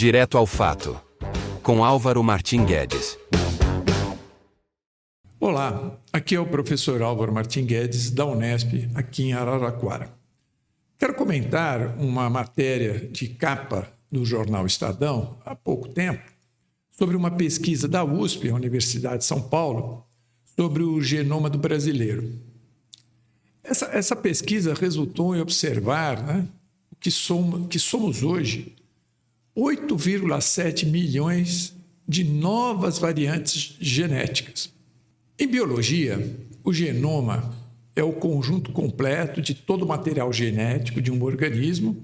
Direto ao fato, com Álvaro Martim Guedes. Olá, aqui é o professor Álvaro Martim Guedes, da Unesp, aqui em Araraquara. Quero comentar uma matéria de capa do jornal Estadão, há pouco tempo, sobre uma pesquisa da USP, a Universidade de São Paulo, sobre o genoma do brasileiro. Essa pesquisa resultou em observar que somos hoje 8,7 milhões de novas variantes genéticas. Em biologia, o genoma é o conjunto completo de todo o material genético de um organismo,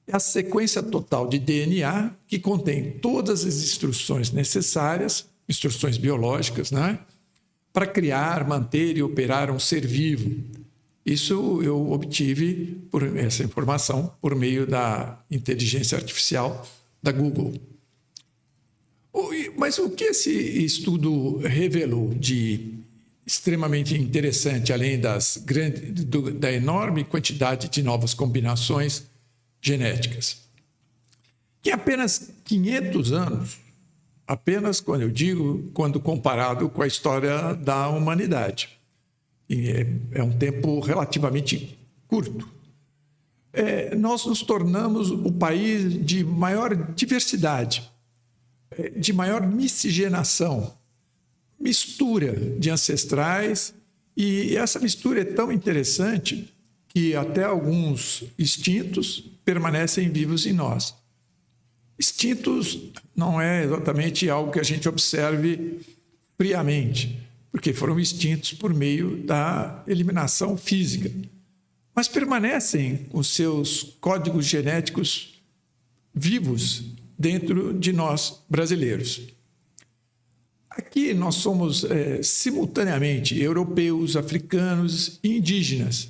é a sequência total de DNA que contém todas as instruções necessárias, instruções biológicas, para criar, manter e operar um ser vivo. Isso eu obtive essa informação por meio da inteligência artificial da Google. Mas o que esse estudo revelou de extremamente interessante, além da enorme quantidade de novas combinações genéticas? Que em apenas 500 anos, quando comparado com a história da humanidade, é um tempo relativamente curto, nós nos tornamos o país de maior diversidade, de maior miscigenação, mistura de ancestrais, e essa mistura é tão interessante que até alguns extintos permanecem vivos em nós. Extintos não é exatamente algo que a gente observe friamente, porque foram extintos por meio da eliminação física, mas permanecem com seus códigos genéticos vivos dentro de nós brasileiros. Aqui nós somos simultaneamente europeus, africanos e indígenas.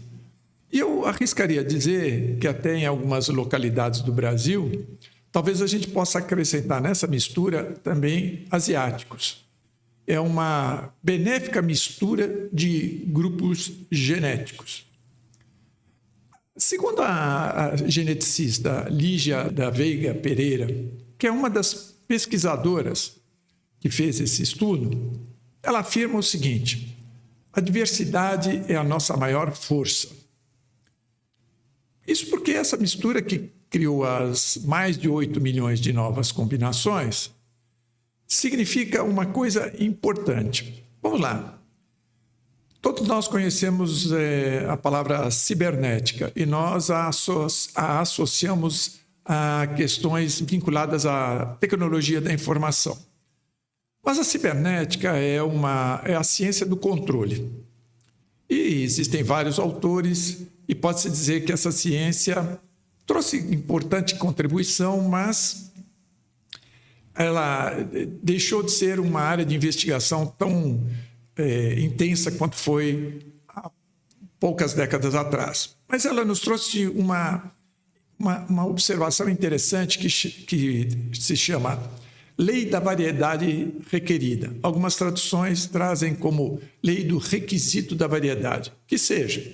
E eu arriscaria dizer que até em algumas localidades do Brasil, talvez a gente possa acrescentar nessa mistura também asiáticos. É uma benéfica mistura de grupos genéticos. Segundo a geneticista Lígia da Veiga Pereira, que é uma das pesquisadoras que fez esse estudo, ela afirma o seguinte: a diversidade é a nossa maior força. Isso porque essa mistura que criou as mais de 8 milhões de novas combinações significa uma coisa importante. Vamos lá. Todos nós conhecemos a palavra cibernética e nós a associamos a questões vinculadas à tecnologia da informação. Mas a cibernética é a ciência do controle. E existem vários autores e pode-se dizer que essa ciência trouxe importante contribuição, mas ela deixou de ser uma área de investigação tão intensa quanto foi há poucas décadas atrás. Mas ela nos trouxe uma observação interessante que se chama Lei da Variedade Requerida. Algumas traduções trazem como Lei do Requisito da Variedade. Que seja,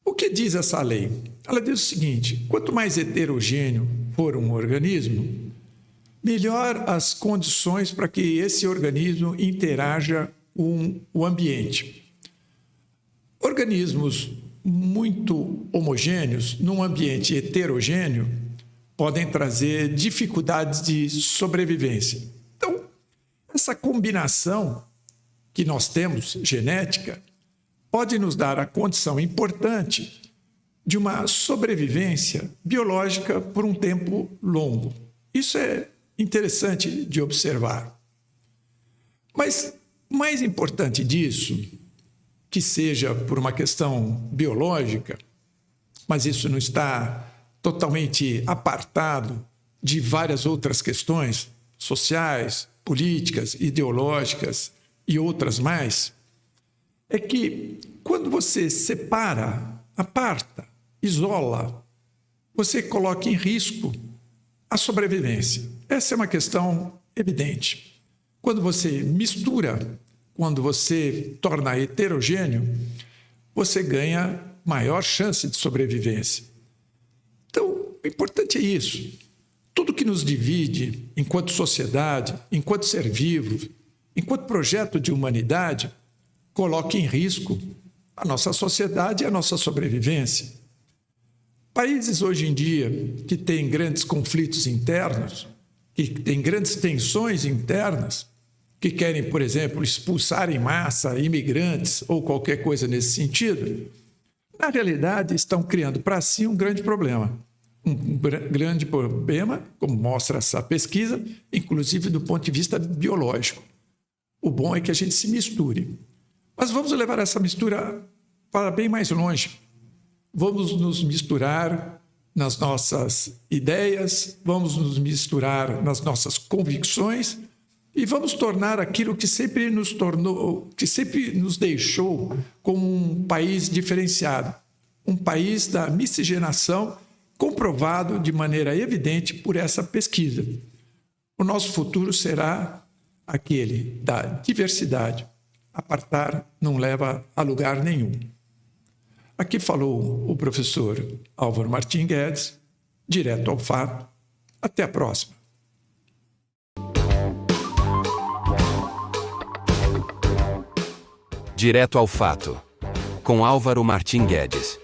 o que diz essa lei? Ela diz o seguinte: quanto mais heterogêneo for um organismo, melhor as condições para que esse organismo interaja com o ambiente. Organismos muito homogêneos, num ambiente heterogêneo, podem trazer dificuldades de sobrevivência. Então, essa combinação que nós temos, genética, pode nos dar a condição importante de uma sobrevivência biológica por um tempo longo. Isso é interessante de observar. Mas, mais importante disso, que seja por uma questão biológica, mas isso não está totalmente apartado de várias outras questões sociais, políticas, ideológicas e outras mais, é que quando você separa, aparta, isola, você coloca em risco a sobrevivência. Essa é uma questão evidente. Quando você mistura, quando você torna heterogêneo, você ganha maior chance de sobrevivência. Então, o importante é isso. Tudo tudo que nos divide enquanto sociedade, enquanto ser vivo, enquanto projeto de humanidade, coloca em risco a nossa sociedade e a nossa sobrevivência. Países hoje em dia que têm grandes conflitos internos, que têm grandes tensões internas, que querem, por exemplo, expulsar em massa imigrantes ou qualquer coisa nesse sentido, na realidade estão criando para si um grande problema. Um grande problema, como mostra essa pesquisa, inclusive do ponto de vista biológico. O bom é que a gente se misture. Mas vamos levar essa mistura para bem mais longe. Vamos nos misturar nas nossas ideias, vamos nos misturar nas nossas convicções e vamos tornar aquilo que sempre nos tornou, que sempre nos deixou como um país diferenciado, um país da miscigenação, comprovado de maneira evidente por essa pesquisa. O nosso futuro será aquele da diversidade. Apartar não leva a lugar nenhum. Aqui falou o professor Álvaro Martins Guedes, direto ao fato. Até a próxima. Direto ao fato. Com Álvaro Martins Guedes.